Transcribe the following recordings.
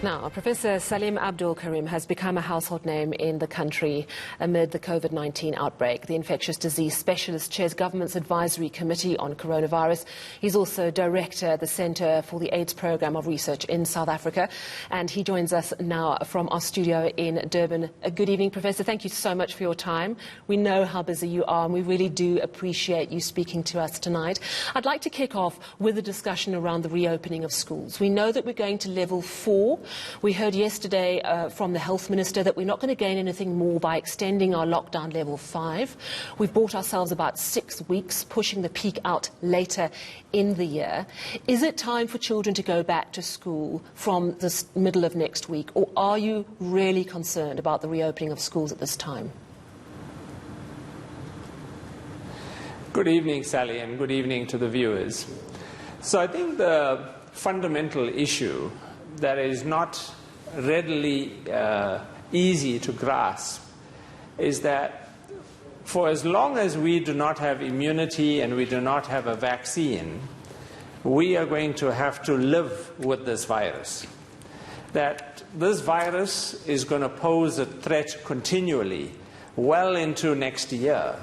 Now, Professor Salim Abdool Karim has become a household name in the country amid the COVID-19 outbreak. The Infectious Disease Specialist chairs government's advisory committee on coronavirus. He's also director at the Centre for the AIDS Programme of Research in South Africa. And he joins us now from our studio in Durban. Good evening, Professor. Thank you so much for your time. We know how busy you are, and we really do appreciate you speaking to us tonight. I'd like to kick off with a discussion around the reopening of schools. We know that we're going to level 4. We heard yesterday from the Health Minister that we're not going to gain anything more by extending our lockdown level 5. We've bought ourselves about 6 weeks, pushing the peak out later in the year. Is it time for children to go back to school from the middle of next week, or are you really concerned about the reopening of schools at this time? Good evening, Sally, and good evening to the viewers. So I think the fundamental issue that is not readily easy to grasp is that for as long as we do not have immunity and we do not have a vaccine, we are going to have to live with this virus. That this virus is going to pose a threat continually well into next year.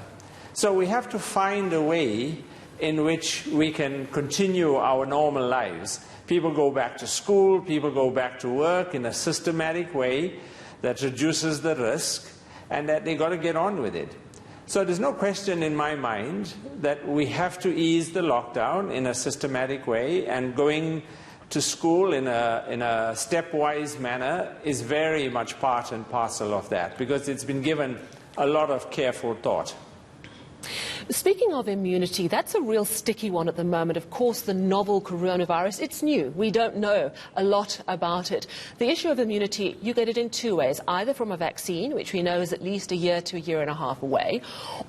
So we have to find a way in which we can continue our normal lives. People go back to school, people go back to work in a systematic way that reduces the risk, and that they've got to get on with it. So there's no question in my mind that we have to ease the lockdown in a systematic way, and going to school in a stepwise manner is very much part and parcel of that, because it's been given a lot of careful thought. Speaking of immunity, that's a real sticky one at the moment. Of course, the novel coronavirus, it's new. We don't know a lot about it. The issue of immunity, you get it in 2 ways, either from a vaccine, which we know is at least a year to a year and a half away,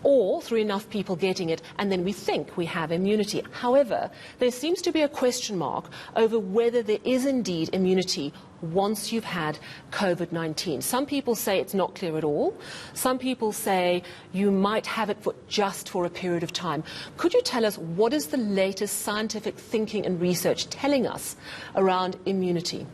or through enough people getting it, and then we think we have immunity. However, there seems to be a question mark over whether there is indeed immunity once you've had COVID-19. Some people say it's not clear at all. Some people say you might have it just for a period of time. Could you tell us what is the latest scientific thinking and research telling us around immunity?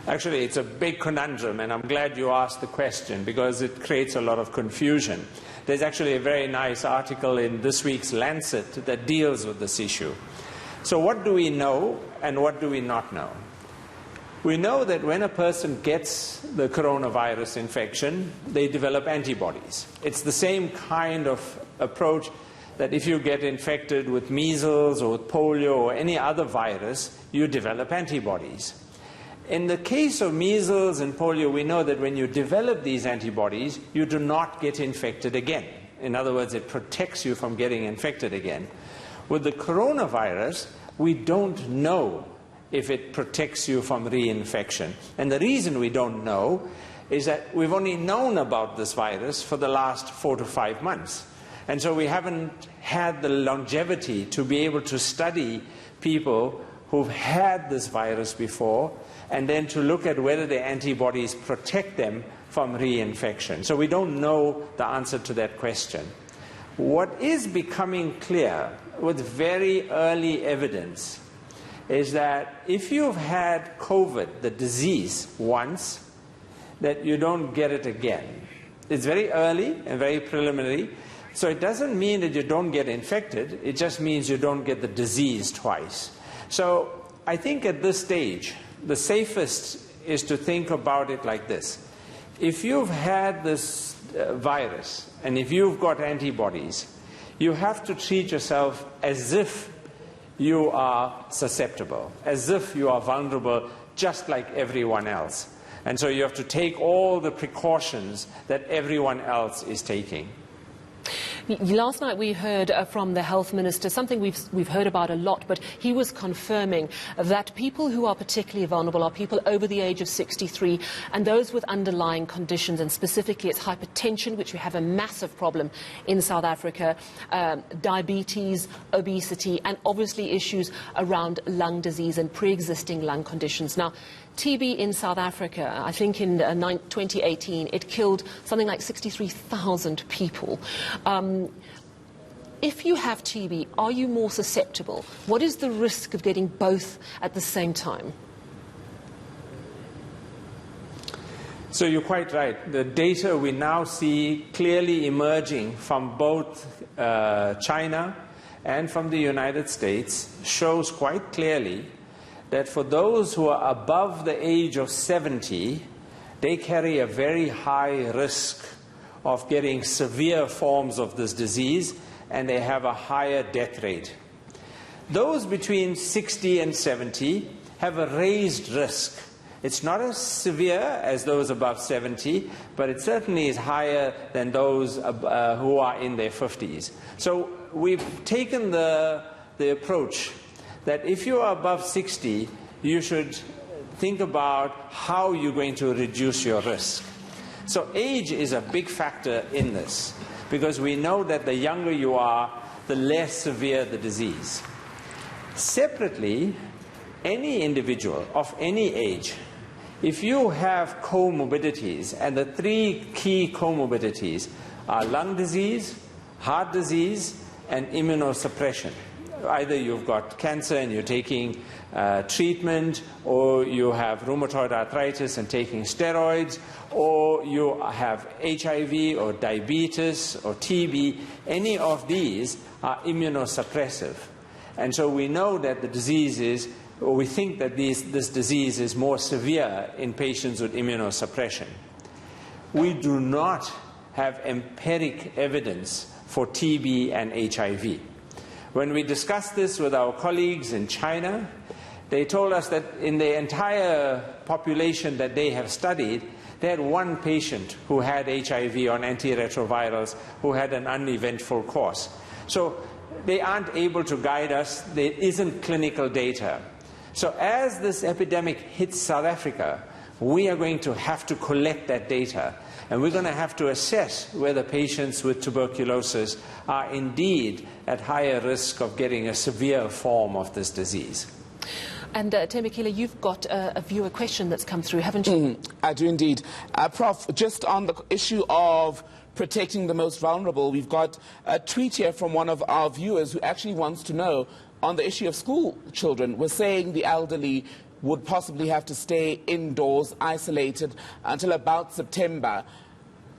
Actually, it's a big conundrum, and I'm glad you asked the question, because it creates a lot of confusion. There's actually a very nice article in this week's Lancet that deals with this issue. So what do we know and what do we not know? We know that when a person gets the coronavirus infection, they develop antibodies. It's the same kind of approach that if you get infected with measles or with polio or any other virus, you develop antibodies. In the case of measles and polio, we know that when you develop these antibodies, you do not get infected again. In other words, it protects you from getting infected again. With the coronavirus, we don't know if it protects you from reinfection. And the reason we don't know is that we've only known about this virus for the last 4 to 5 months. And so we haven't had the longevity to be able to study people who've had this virus before, and then to look at whether the antibodies protect them from reinfection. So we don't know the answer to that question. What is becoming clear with very early evidence is that if you've had COVID, the disease, once, that you don't get it again. It's very early and very preliminary, so it doesn't mean that you don't get infected, it just means you don't get the disease twice. So I think at this stage, the safest is to think about it like this. If you've had this virus, and if you've got antibodies, you have to treat yourself as if you are susceptible, as if you are vulnerable, just like everyone else. And so you have to take all the precautions that everyone else is taking. Last night we heard from the Health Minister something we've heard about a lot, but he was confirming that people who are particularly vulnerable are people over the age of 63 and those with underlying conditions, and specifically it's hypertension, which we have a massive problem in South Africa, diabetes, obesity, and obviously issues around lung disease and pre-existing lung conditions. Now, TB in South Africa, I think in 2018, it killed something like 63,000 people. if you have TB, are you more susceptible? What is the risk of getting both at the same time? So you're quite right. The data we now see clearly emerging from both China and from the United States shows quite clearly that for those who are above the age of 70, they carry a very high risk of getting severe forms of this disease, and they have a higher death rate. Those between 60 and 70 have a raised risk. It's not as severe as those above 70, but it certainly is higher than those who are in their 50s. So we've taken the approach that if you are above 60, you should think about how you're going to reduce your risk. So age is a big factor in this, because we know that the younger you are, the less severe the disease. Separately, any individual of any age, if you have comorbidities, and the three key comorbidities are lung disease, heart disease, and immunosuppression. Either you've got cancer and you're taking treatment, or you have rheumatoid arthritis and taking steroids, or you have HIV or diabetes or TB. Any of these are immunosuppressive. And so we know that the disease is, or we think that this disease is more severe in patients with immunosuppression. We do not have empiric evidence for TB and HIV. When we discussed this with our colleagues in China, they told us that in the entire population that they have studied, they had one patient who had HIV on antiretrovirals who had an uneventful course. So they aren't able to guide us. There isn't clinical data. So as this epidemic hits South Africa, we are going to have to collect that data, and we're going to have to assess whether patients with tuberculosis are indeed at higher risk of getting a severe form of this disease. And Thembekile, you've got a viewer question that's come through, haven't you? I do indeed. Prof, just on the issue of protecting the most vulnerable, we've got a tweet here from one of our viewers who actually wants to know on the issue of school children. We're saying the elderly would possibly have to stay indoors, isolated, until about September.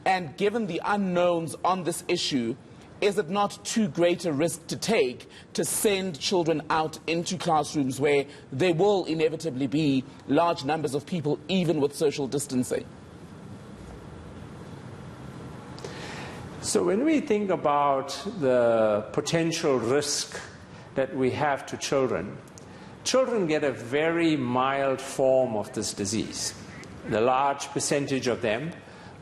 And given the unknowns on this issue, is it not too great a risk to take to send children out into classrooms where there will inevitably be large numbers of people, even with social distancing? So when we think about the potential risk that we have to children, children get a very mild form of this disease. The large percentage of them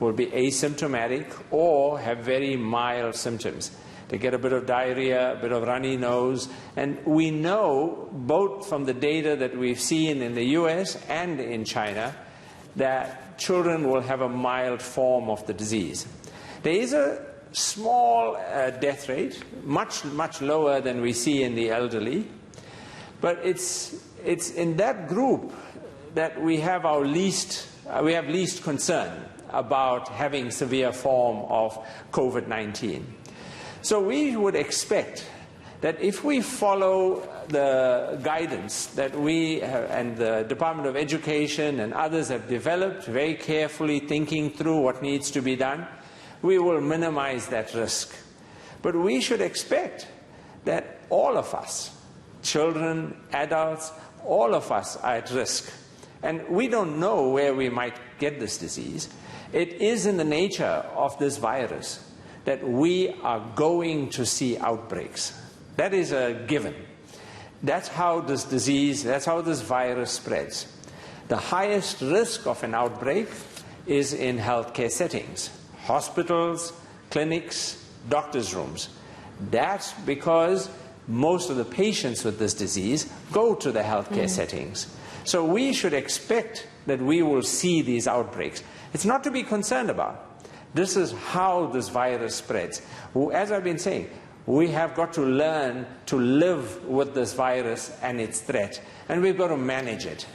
will be asymptomatic or have very mild symptoms. They get a bit of diarrhea, a bit of runny nose, and we know, both from the data that we've seen in the US and in China, that children will have a mild form of the disease. There is a small death rate, much lower than we see in the elderly, but it's in that group that we have least concern about having severe form of COVID-19. So we would expect that if we follow the guidance that we and the Department of Education and others have developed, very carefully thinking through what needs to be done, we will minimize that risk. But we should expect that all of us, children, adults, all of us are at risk. And we don't know where we might get this disease. It is in the nature of this virus that we are going to see outbreaks. That is a given. That's how this disease, that's how this virus spreads. The highest risk of an outbreak is in healthcare settings, hospitals, clinics, doctors' rooms. That's because most of the patients with this disease go to the healthcare settings. So we should expect that we will see these outbreaks. It's not to be concerned about. This is how this virus spreads. As I've been saying, we have got to learn to live with this virus and its threat, and we've got to manage it.